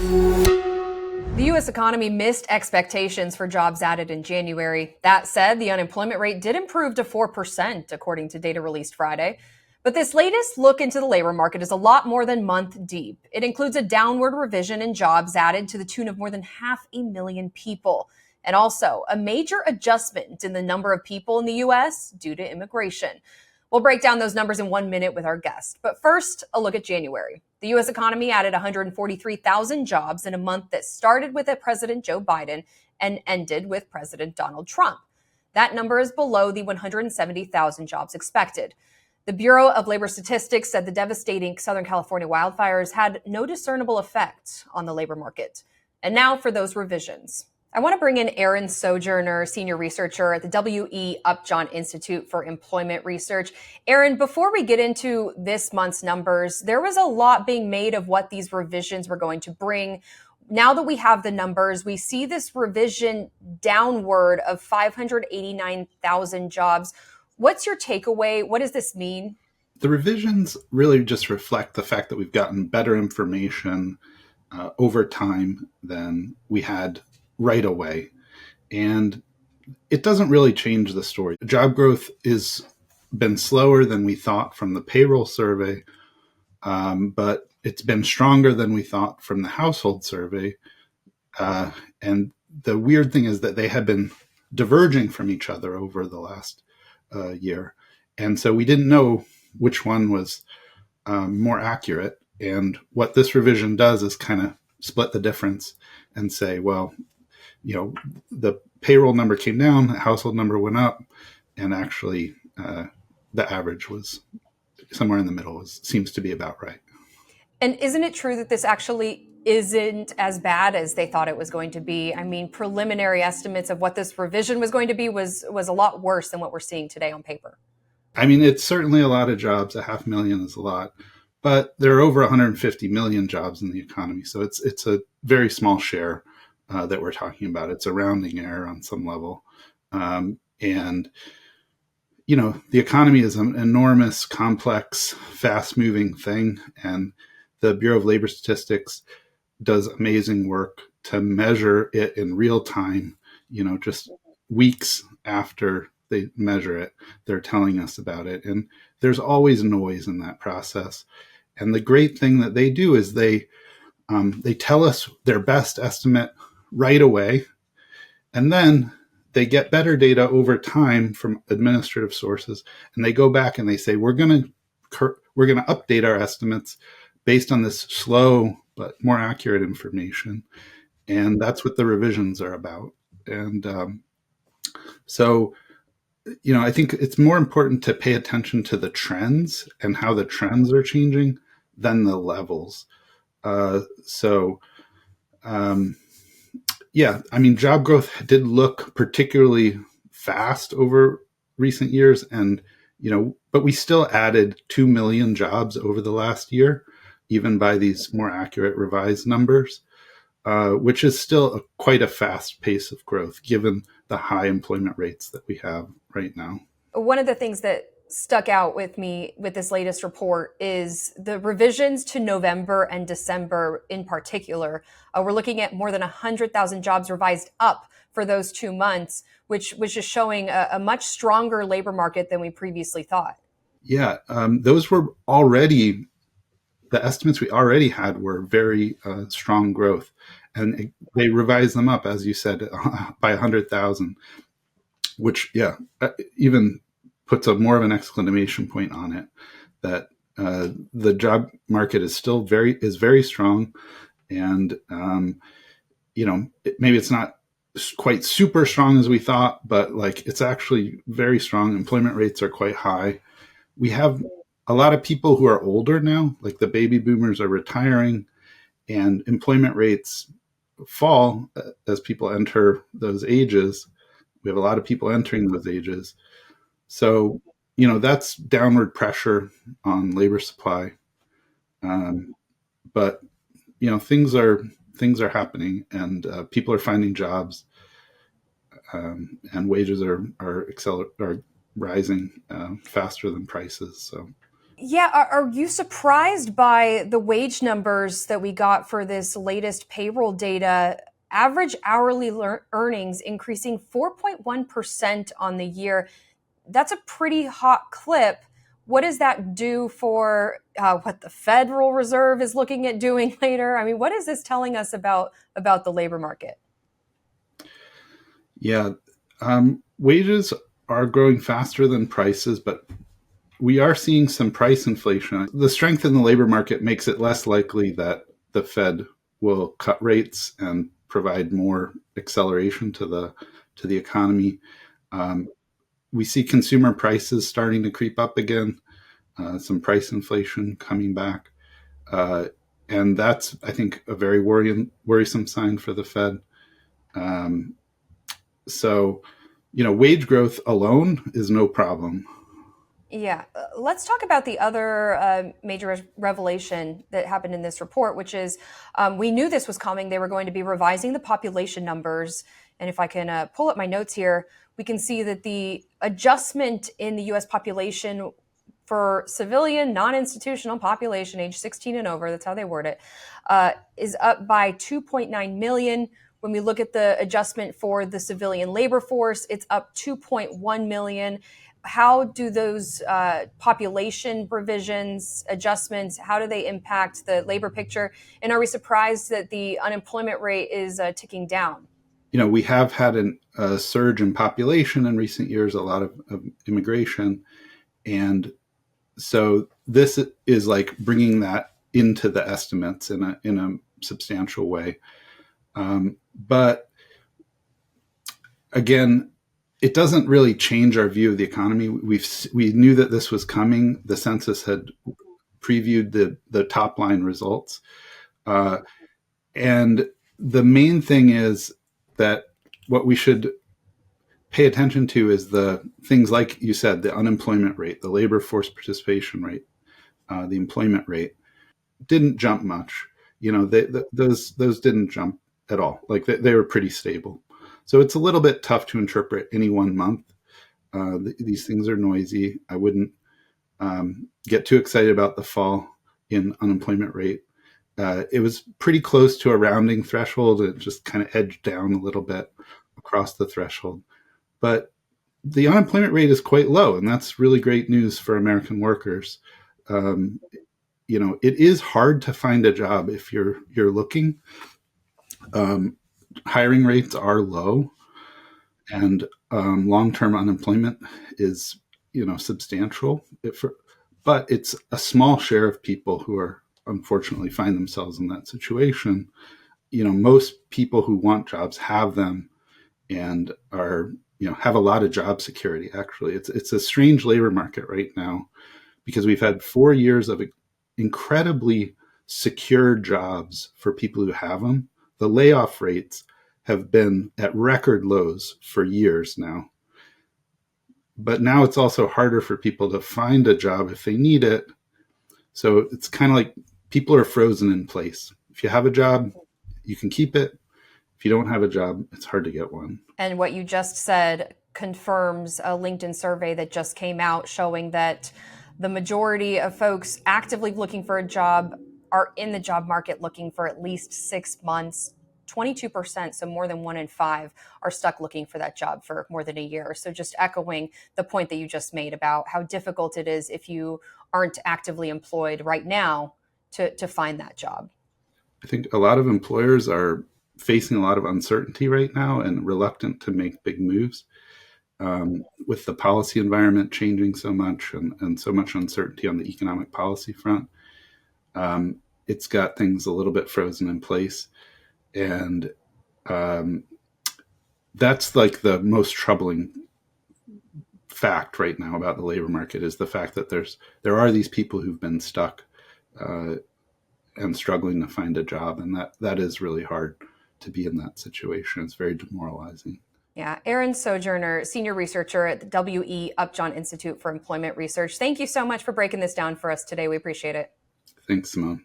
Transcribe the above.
The U.S. economy missed expectations for jobs added in January. That said, the unemployment rate did improve to 4%, according to data released Friday. But this latest look into the labor market is a lot more than month deep. It includes a downward revision in jobs added to the tune of more than 500,000 people, and also a major adjustment in the number of people in the U.S. due to immigration. We'll break down those numbers in 1 minute with our guest. But first, a look at January. The U.S. economy added 143,000 jobs in a month that started with President Joe Biden and ended with President Donald Trump. That number is below the 170,000 jobs expected. The Bureau of Labor Statistics said the devastating Southern California wildfires had no discernible effect on the labor market. And now for those revisions. I want to bring in Aaron Sojourner, senior researcher at the W.E. Upjohn Institute for Employment Research. Aaron, before we get into this month's numbers, there was a lot being made of what these revisions were going to bring. Now that we have the numbers, we see this revision downward of 589,000 jobs. What's your takeaway? What does this mean? The revisions really just reflect the fact that we've gotten better information over time than we had right away. And it doesn't really change the story. Job growth has been slower than we thought from the payroll survey, but it's been stronger than we thought from the household survey. And the weird thing is that they had been diverging from each other over the last year. And so we didn't know which one was more accurate. And what this revision does is kind of split the difference and say, well, the payroll number came down, the household number went up, and actually the average was somewhere in the middle. Seems to be about right. And isn't it true that this actually isn't as bad as they thought it was going to be? I mean, preliminary estimates of what this revision was going to be was a lot worse than what we're seeing today on paper. I mean, it's certainly a lot of jobs. 500,000 is a lot, but there are over 150 million jobs in the economy. So it's a very small share that we're talking about. It's a rounding error on some level. And, the economy is an enormous, complex, fast-moving thing. And the Bureau of Labor Statistics does amazing work to measure it in real time, just weeks after they measure it, they're telling us about it. And there's always noise in that process. And the great thing that they do is they tell us their best estimate right away. And then they get better data over time from administrative sources. And they go back and they say, we're going to update our estimates based on this slow but more accurate information. And that's what the revisions are about. And I think it's more important to pay attention to the trends and how the trends are changing than the levels. Job growth did look particularly fast over recent years. And, but we still added 2 million jobs over the last year, even by these more accurate revised numbers, which is still quite a fast pace of growth, given the high employment rates that we have right now. One of the things that stuck out with me with this latest report is the revisions to November and December in particular. We're looking at more than 100,000 jobs revised up for those 2 months, which was just showing a much stronger labor market than we previously thought. Yeah, those were already, the estimates we already had were very strong growth. And they revised them up, as you said, by 100,000, which, even puts a more of an exclamation point on it, that the job market is still very strong. And, maybe it's not quite super strong as we thought, but it's actually very strong. Employment rates are quite high. We have a lot of people who are older now, like the baby boomers are retiring, and employment rates fall as people enter those ages. We have a lot of people entering those ages. So, that's downward pressure on labor supply. But, things are happening, and people are finding jobs, and wages are rising faster than prices. So Yeah, are you surprised by the wage numbers that we got for this latest payroll data? Average hourly earnings increasing 4.1% on the year. That's a pretty hot clip. What does that do for what the Federal Reserve is looking at doing later? I mean, what is this telling us about the labor market? Yeah, wages are growing faster than prices, but we are seeing some price inflation. The strength in the labor market makes it less likely that the Fed will cut rates and provide more acceleration to the economy. Um, we see consumer prices starting to creep up again, some price inflation coming back. Uh, and that's, I think, a very worrisome sign for the Fed. Um, so, wage growth alone is no problem. Yeah, let's talk about the other major revelation that happened in this report, which is we knew this was coming. They were going to be revising the population numbers. And if I can pull up my notes here, we can see that the adjustment in the US population for civilian, non institutional population, age 16 and over, that's how they word it, is up by 2.9 million. When we look at the adjustment for the civilian labor force, it's up 2.1 million. How do those population provisions, adjustments, how do they impact the labor picture? And are we surprised that the unemployment rate is ticking down? We have had a surge in population in recent years, a lot of immigration. And so this is like bringing that into the estimates in a substantial way. But again, it doesn't really change our view of the economy. We knew that this was coming. The census had previewed the top line results, and the main thing is that what we should pay attention to is the things like you said, the unemployment rate, the labor force participation rate, the employment rate didn't jump much. Those didn't jump at all. Like they were pretty stable. So it's a little bit tough to interpret any one month. These things are noisy. I wouldn't get too excited about the fall in unemployment rate. It was pretty close to a rounding threshold. It just kind of edged down a little bit across the threshold. But the unemployment rate is quite low, and that's really great news for American workers. It is hard to find a job if you're looking. Hiring rates are low, and long-term unemployment is substantial. But it's a small share of people who are unfortunately find themselves in that situation. Most people who want jobs have them and are have a lot of job security. Actually, it's a strange labor market right now because we've had 4 years of incredibly secure jobs for people who have them. The layoff rates have been at record lows for years now. But now it's also harder for people to find a job if they need it. So it's kind of like people are frozen in place. If you have a job, you can keep it. If you don't have a job, it's hard to get one. And what you just said confirms a LinkedIn survey that just came out showing that the majority of folks actively looking for a job are in the job market looking for at least 6 months. 22%, so more than 1 in 5, are stuck looking for that job for more than a year. So just echoing the point that you just made about how difficult it is if you aren't actively employed right now to find that job. I think a lot of employers are facing a lot of uncertainty right now and reluctant to make big moves. With the policy environment changing so much and so much uncertainty on the economic policy front, it's got things a little bit frozen in place. And that's like the most troubling fact right now about the labor market is the fact that there are these people who've been stuck and struggling to find a job. And that is really hard to be in that situation. It's very demoralizing. Yeah. Aaron Sojourner, senior researcher at the W.E. Upjohn Institute for Employment Research. Thank you so much for breaking this down for us today. We appreciate it. Thanks, Simone.